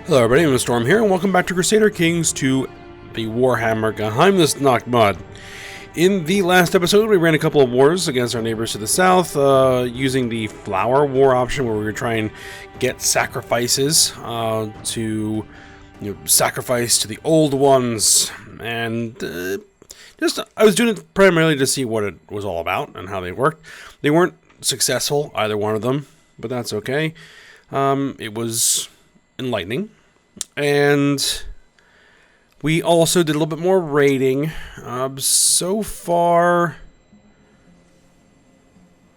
Hello everybody, I'm Storm here, and welcome back to Crusader Kings II, the Warhammer Geheimnisnacht mod. In the last episode, we ran a couple of wars against our neighbors to the south, using the flower war option, where we were trying to get sacrifices to sacrifice to the old ones, and I was doing it primarily to see what it was all about and how they worked. They weren't successful, either one of them, but that's okay. It was enlightening. And we also did a little bit more raiding. So far,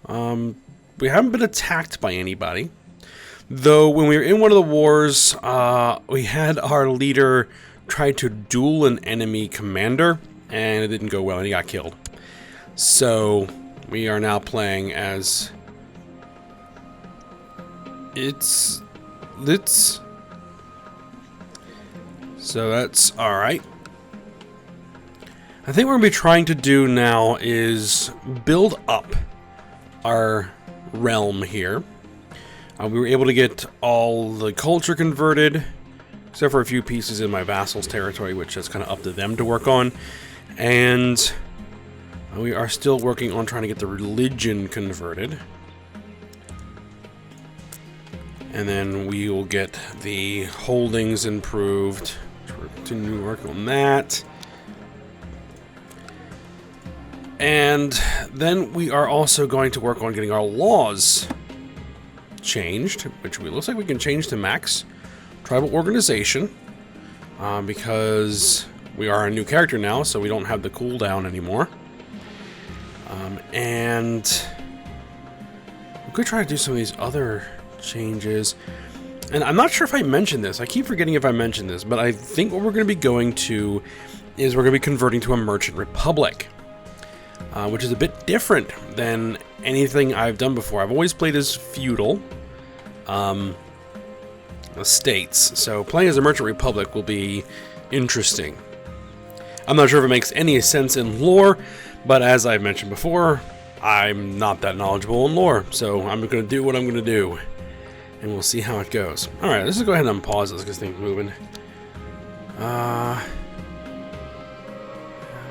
we haven't been attacked by anybody. Though when we were in one of the wars, we had our leader try to duel an enemy commander, and it didn't go well, and he got killed. So we are now playing as So that's alright. I think what we're going to be trying to do now is build up our realm here. We were able to get all the culture converted, except for a few pieces in my vassal's territory, which is kind of up to them to work on. And we are still working on trying to get the religion converted. And then we will get the holdings improved. We're continuing working on that. And then we are also going to work on getting our laws changed, which looks like we can change to max tribal organization, because we are a new character now, so we don't have the cooldown anymore. And we could try to do some of these other changes. And I'm not sure if I mentioned this. I keep forgetting if I mentioned this, but I think what we're going to be going to is we're going to be converting to a merchant republic, which is a bit different than anything I've done before. I've always played as feudal states, so playing as a merchant republic will be interesting. I'm not sure if it makes any sense in lore, but as I've mentioned before, I'm not that knowledgeable in lore, so I'm going to do what I'm going to do. And we'll see how it goes. Alright, let's just go ahead and unpause this because things are moving.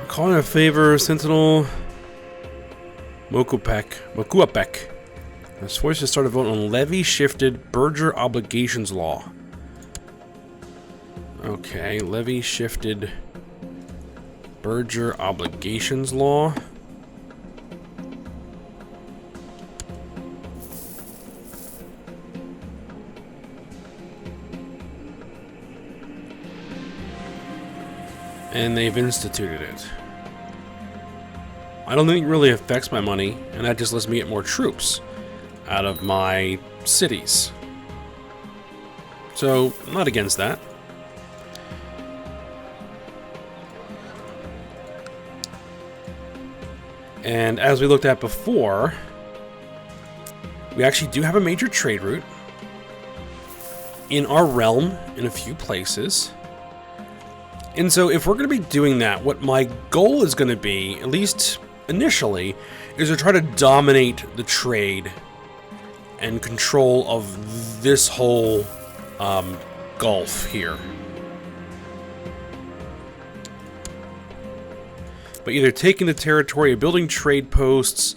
Calling a favor, Sentinel Mokuapek. This force to start a vote on levy-shifted Berger Obligations Law. Okay, levy-shifted Berger Obligations Law. And they've instituted it. I don't think it really affects my money, and that just lets me get more troops out of my cities. So, I'm not against that. And as we looked at before, we actually do have a major trade route in our realm in a few places. And so if we're going to be doing that, what my goal is going to be, at least initially, is to try to dominate the trade and control of this whole gulf here. But either taking the territory or building trade posts,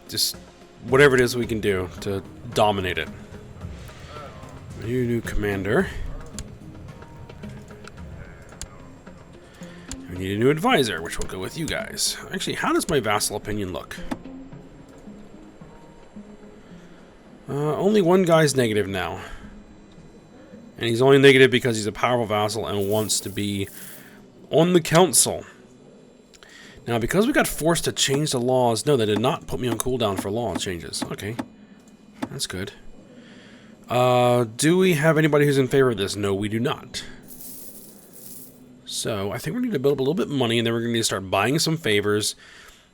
just whatever it is we can do to dominate it. New commander. We need a new advisor, which will go with you guys. Actually, how does my vassal opinion look? Only one guy's negative now. And he's only negative because he's a powerful vassal and wants to be on the council. Now, because we got forced to change the laws... No, they did not put me on cooldown for law changes. Okay. That's good. Do we have anybody who's in favor of this? No, we do not. So, I think we need to build up a little bit of money, and then we're going to need to start buying some favors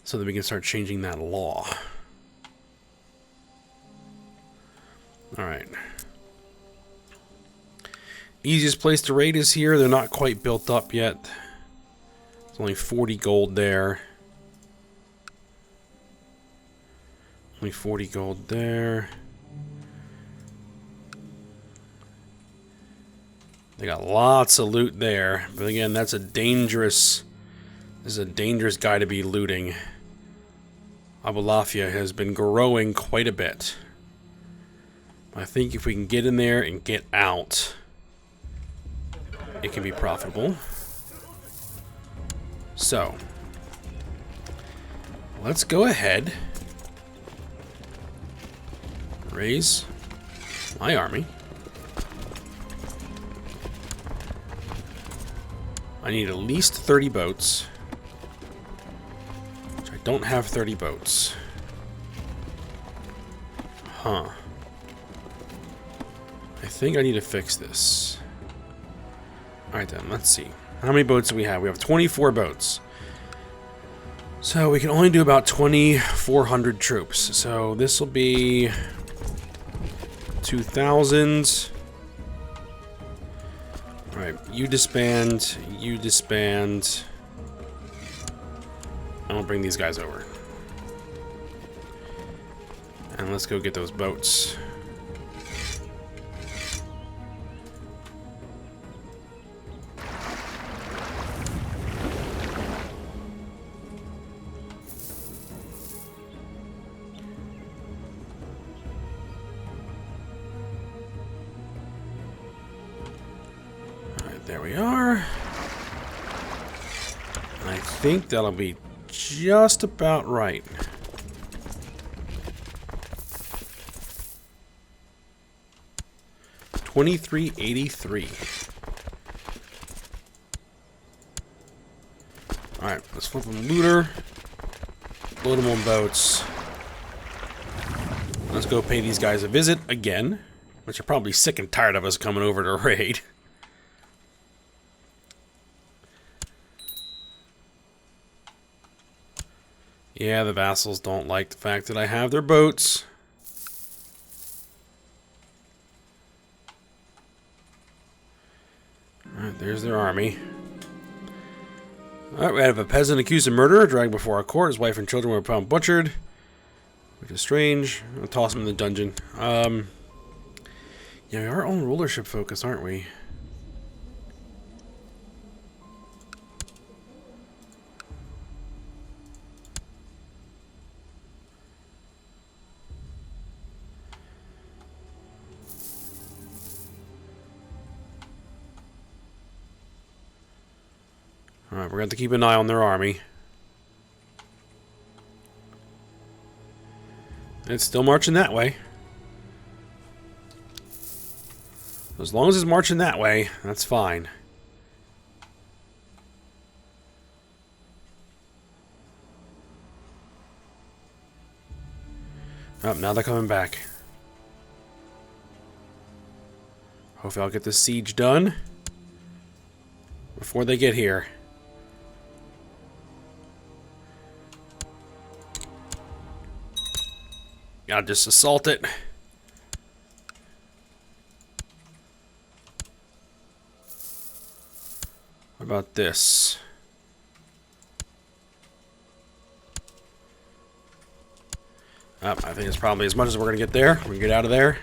so that we can start changing that law. Alright. Easiest place to raid is here. They're not quite built up yet. It's only 40 gold there. Only 40 gold there. They got lots of loot there, but again, that's a dangerous... This is a dangerous guy to be looting. Abulafia has been growing quite a bit. I think if we can get in there and get out, it can be profitable. So, let's go ahead. Raise my army. I need at least 30 boats. Which I don't have 30 boats. Huh. I think I need to fix this. Alright then, let's see. How many boats do we have? We have 24 boats. So we can only do about 2,400 troops. So this will be 2,000. Alright, you disband, you disband. I will bring these guys over. And let's go get those boats. There we are. I think that'll be just about right. $23.83. Alright, let's flip them looter. Load them on boats. Let's go pay these guys a visit again, which are probably sick and tired of us coming over to raid. Yeah, the vassals don't like the fact that I have their boats. Alright, there's their army. Alright, we have a peasant accused of murder, dragged before our court. His wife and children were found butchered, which is strange. I'll toss him in the dungeon. Yeah, we are on rulership focus, aren't we? Alright, we're going to have to keep an eye on their army. It's still marching that way. As long as it's marching that way, that's fine. Oh, now they're coming back. Hopefully I'll get this siege done before they get here. I'll just assault it. What about this? I think it's probably as much as we're going to get there. We can get out of there.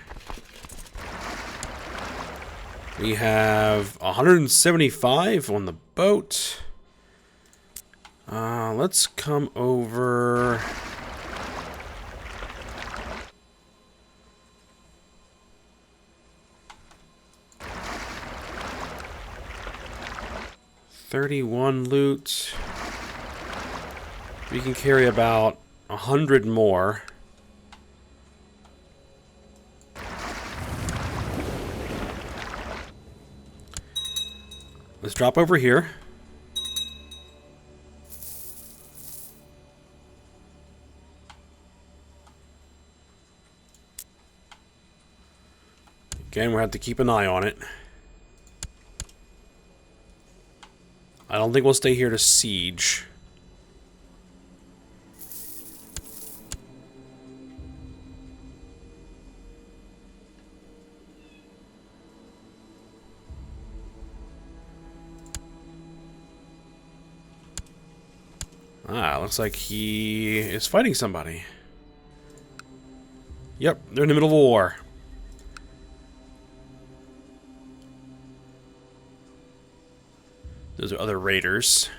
We have 175 on the boat. Let's come over... $31 loot. We can carry about 100 more. Let's drop over here. Again, we'll have to keep an eye on it. I don't think we'll stay here to siege. Looks like he is fighting somebody. Yep, they're in the middle of a war. Those are other raiders.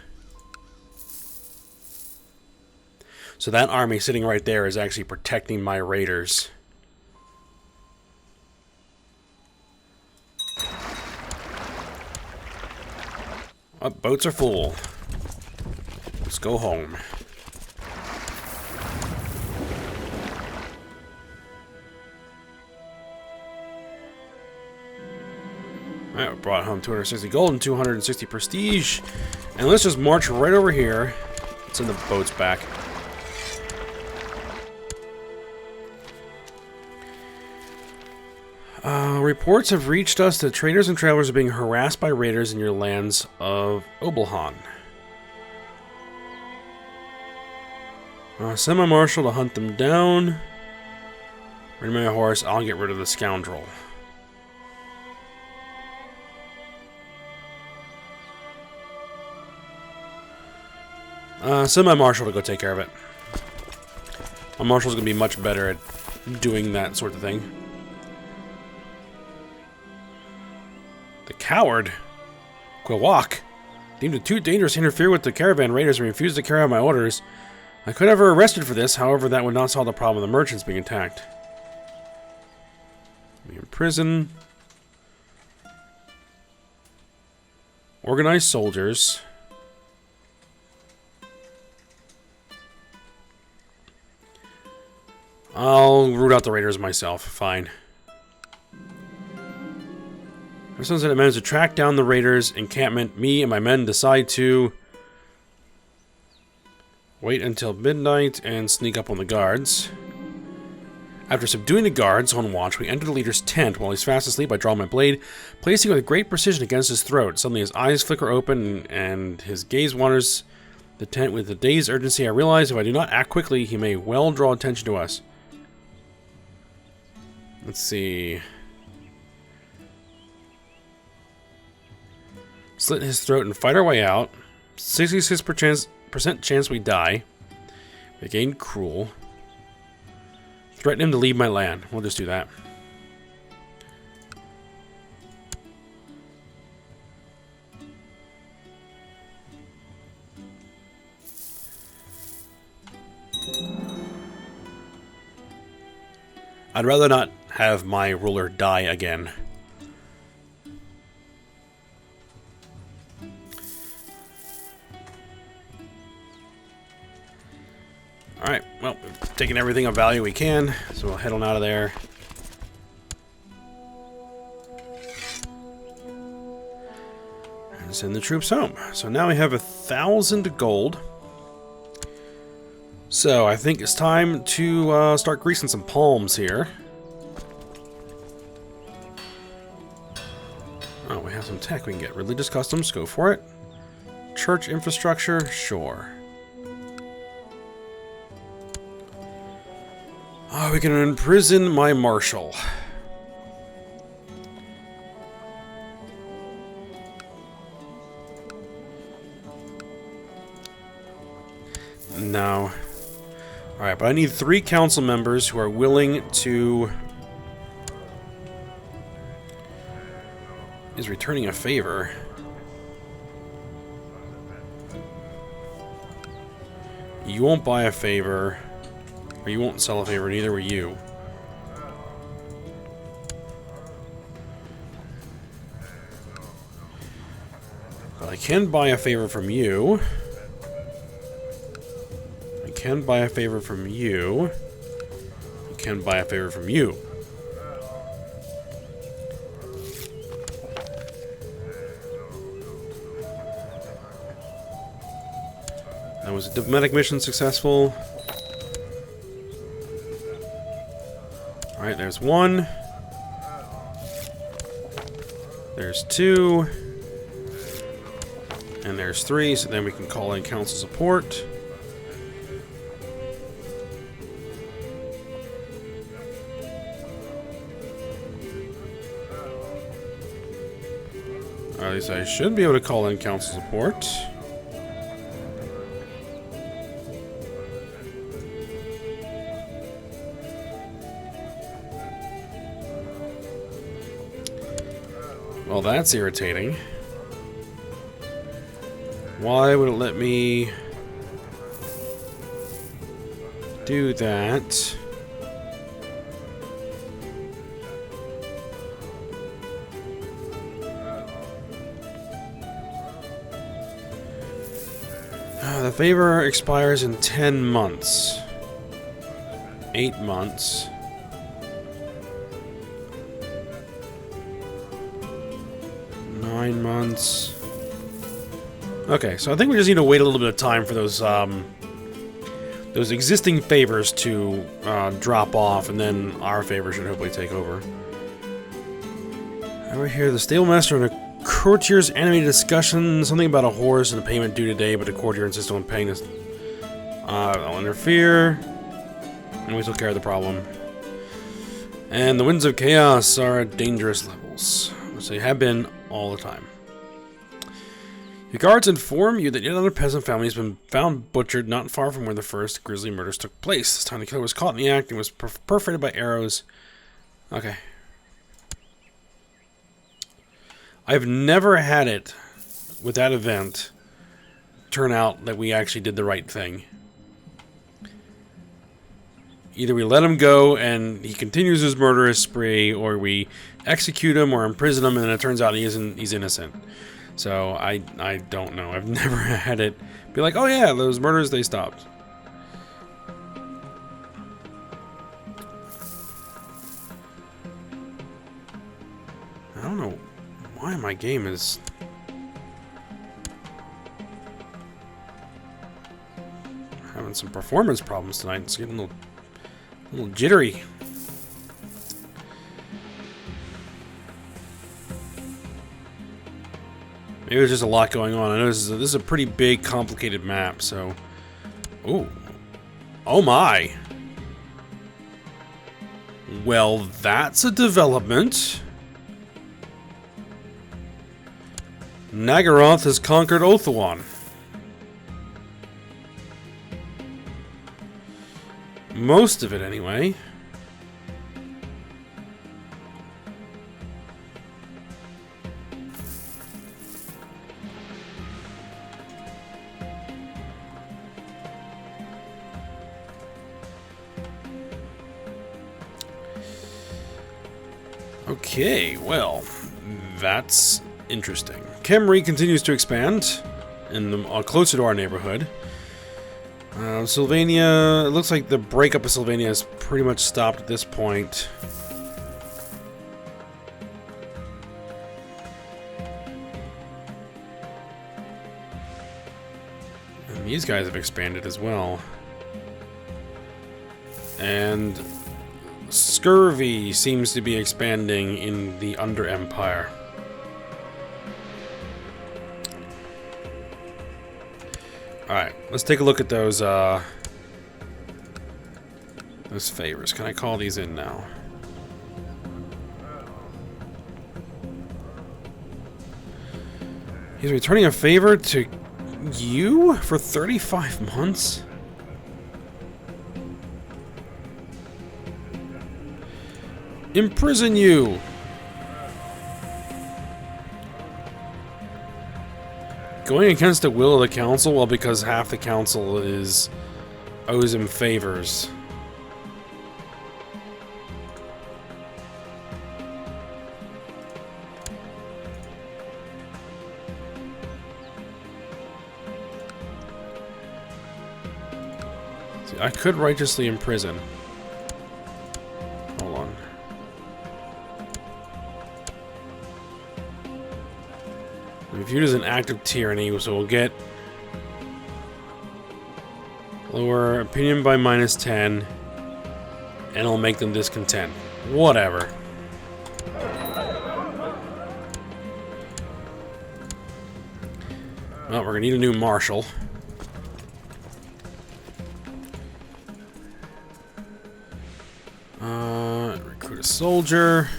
So that army sitting right there is actually protecting my raiders. Oh, boats are full. Let's go home. Alright, we brought home 260 gold and 260 prestige. And let's just march right over here. Send the boats back. Reports have reached us that traders and travelers are being harassed by raiders in your lands of Obelhan. Send my marshal to hunt them down. Bring my horse, I'll get rid of the scoundrel. Send my marshal to go take care of it. My marshal's gonna be much better at doing that sort of thing. The coward? Quawak deemed it too dangerous to interfere with the caravan raiders and refused to carry out my orders. I could have her arrested for this, however, that would not solve the problem of the merchants being attacked. Be in prison. Organized soldiers. I'll root out the raiders myself. Fine. As soon as I manage to track down the raiders' encampment, me and my men decide to wait until midnight and sneak up on the guards. After subduing the guards on watch, we enter the leader's tent. While he's fast asleep, I draw my blade, placing it with great precision against his throat. Suddenly his eyes flicker open and his gaze wanders the tent with a dazed urgency. I realize if I do not act quickly, he may well draw attention to us. Let's see. Slit his throat and fight our way out. 66% chance we die. We gain cruel. Threaten him to leave my land. We'll just do that. I'd rather not have my ruler die again. Alright, well, we've taken everything of value we can, so we'll head on out of there. And send the troops home. So now we have 1,000 gold. So I think it's time to start greasing some palms here. Oh, we have some tech we can get. Religious customs, go for it. Church infrastructure, sure. Oh, we can imprison my marshal. No. Alright, but I need 3 council members who are willing to... is returning a favor. You won't buy a favor. Or you won't sell a favor, neither will you. But I can buy a favor from you. I can buy a favor from you. I can buy a favor from you. That was a diplomatic mission successful. Alright, there's 1. There's 2. And there's 3, so then we can call in council support. Or at least I should be able to call in council support. Well, that's irritating. Why would it let me do that? The favor expires in 10 months. 8 months. Months. Okay, so I think we just need to wait a little bit of time for those existing favors to drop off, and then our favor should hopefully take over. Over here, the stablemaster and a courtier's animated discussion, something about a horse and a payment due today, but the courtier insists on paying this. I'll interfere, and we took care of the problem. And the winds of chaos are at dangerous levels, which they have been all the time. Your guards inform you that yet another peasant family has been found butchered not far from where the first grisly murders took place. This time the killer was caught in the act and was perforated by arrows. Okay. I've never had it with that event turn out that we actually did the right thing. Either we let him go and he continues his murderous spree, or we execute him or imprison him and it turns out he's innocent. So I don't know. I've never had it be like, oh yeah, those murders, they stopped. I don't know why my game is having some performance problems tonight. It's getting a little jittery. Maybe there's just a lot going on. I know this is a pretty big, complicated map, so... Ooh. Oh my! Well, that's a development. Naggaroth has conquered Othawan. Most of it, anyway. Okay, well, that's interesting. Khemri continues to expand, and closer to our neighborhood. Sylvania, it looks like the breakup of Sylvania has pretty much stopped at this point. And these guys have expanded as well. And scurvy seems to be expanding in the Under Empire. Alright, let's take a look at those favors. Can I call these in now? He's returning a favor to you for 35 months? Imprison you! Going against the will of the council? Well, because half the council owes him favors. See, I could righteously imprison. Hold on. Viewed as an act of tyranny, so we'll get lower opinion by -10, and it'll make them discontent. Whatever. Well, we're gonna need a new marshal. Recruit a soldier.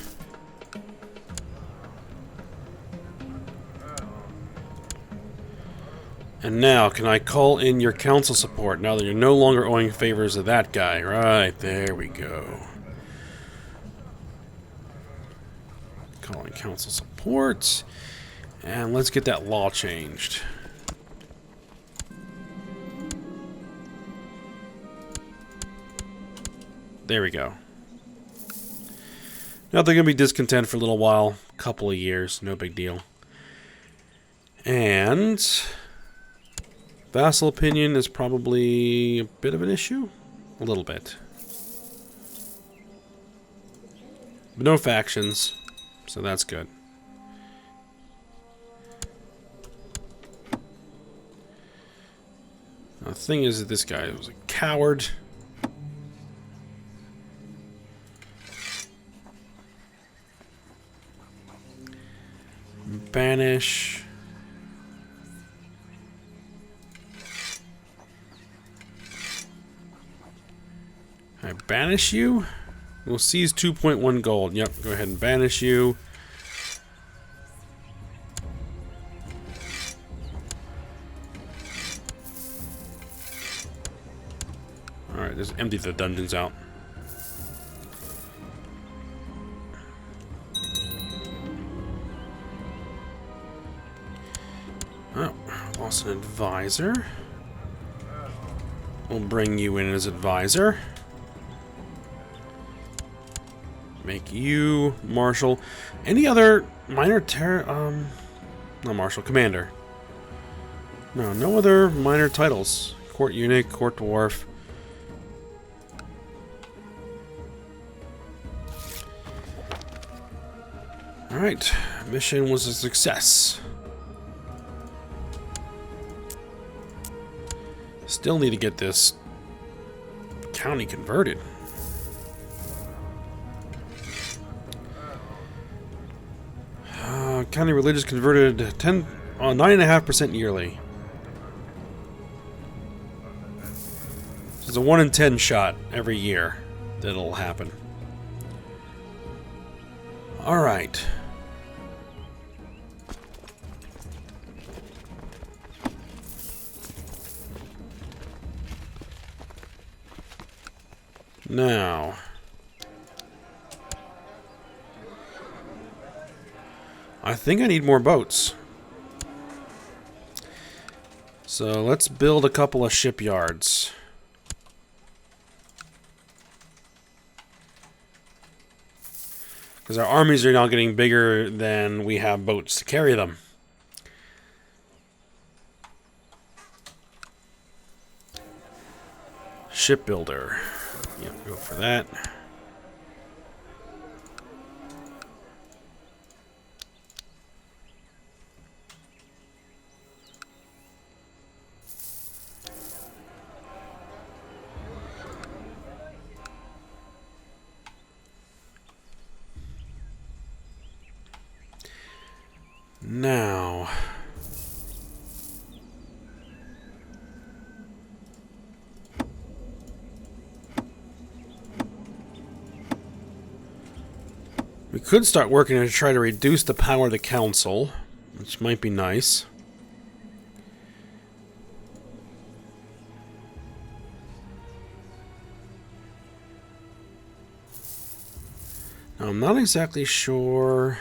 And now, can I call in your council support now that you're no longer owing favors to that guy? Right, there we go. Calling council support. And let's get that law changed. There we go. Now they're going to be discontent for a little while. A couple of years. No big deal. And vassal opinion is probably a bit of an issue. A little bit. But no factions. So that's good. Now, the thing is that this guy was a coward. Banish. I banish you? We'll seize 2.1 gold. Yep, go ahead and banish you. Alright, just empty the dungeons out. Oh, lost an advisor. We'll bring you in as advisor. Make you marshal. Any other minor not marshal, commander. No other minor titles. Court eunuch, court dwarf. Alright, mission was a success. Still need to get this county converted. County religious converted 9.5% yearly. So it's a 1 in 10 shot every year that'll happen. Alright. Now, I think I need more boats. So let's build a couple of shipyards. Because our armies are now getting bigger than we have boats to carry them. Shipbuilder. Yep, go for that. Now, we could start working to try to reduce the power of the council, which might be nice. Now, I'm not exactly sure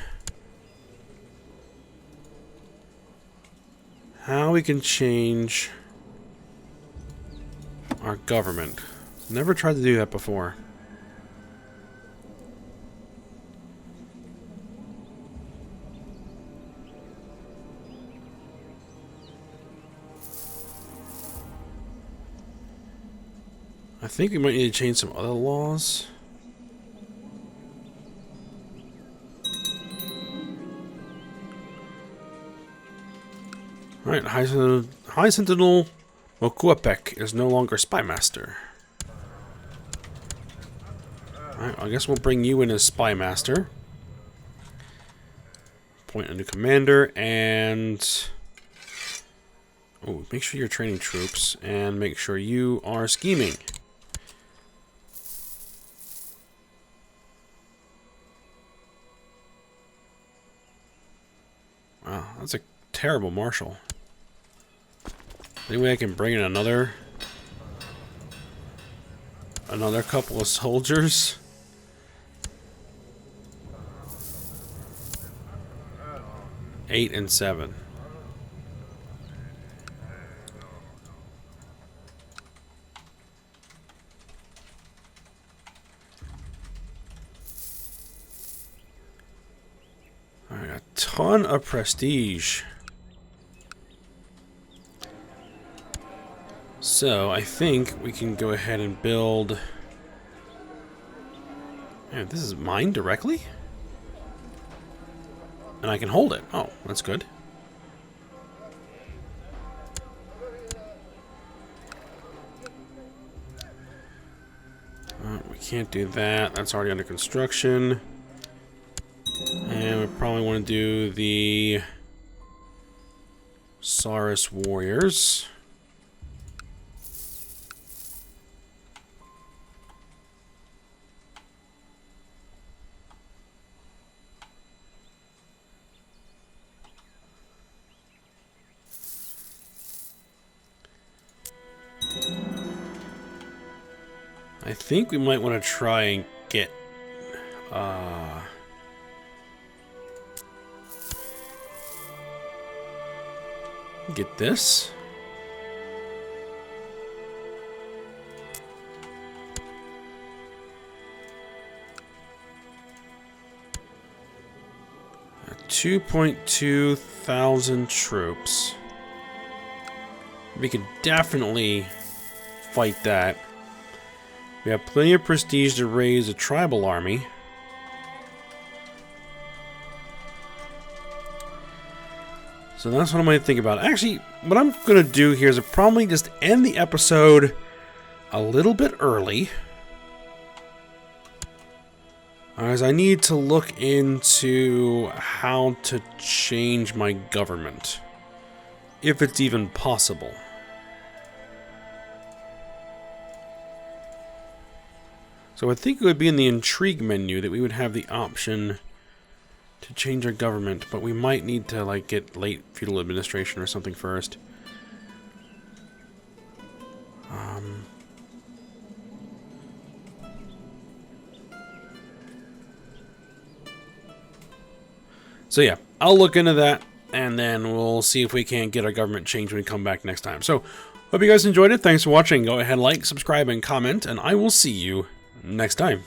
how we can change our government. Never tried to do that before. I think we might need to change some other laws. Alright, High Sentinel Mokuapek is no longer Spymaster. Alright, I guess we'll bring you in as Spymaster. Appoint a new commander, and oh, make sure you're training troops, and make sure you are scheming. Wow, that's a terrible marshal. Any way I can bring in another couple of soldiers? Eight and 7. ton of prestige. So I think we can go ahead and build... Man, this is mine directly? And I can hold it. Oh, that's good. We can't do that. That's already under construction. And we probably want to do the Sorcerous warriors. I think we might want to try and get this. Uh, 2.2 thousand troops. We could definitely fight that. We have plenty of prestige to raise a tribal army. So that's what I might think about. Actually, what I'm going to do here is probably just end the episode a little bit early. As I need to look into how to change my government. If it's even possible. So I think it would be in the intrigue menu that we would have the option to change our government, but we might need to like get late feudal administration or something first. So yeah, I'll look into that, and then we'll see if we can't get our government changed when we come back next time. So, hope you guys enjoyed it. Thanks for watching. Go ahead, like, subscribe, and comment, and I will see you next time.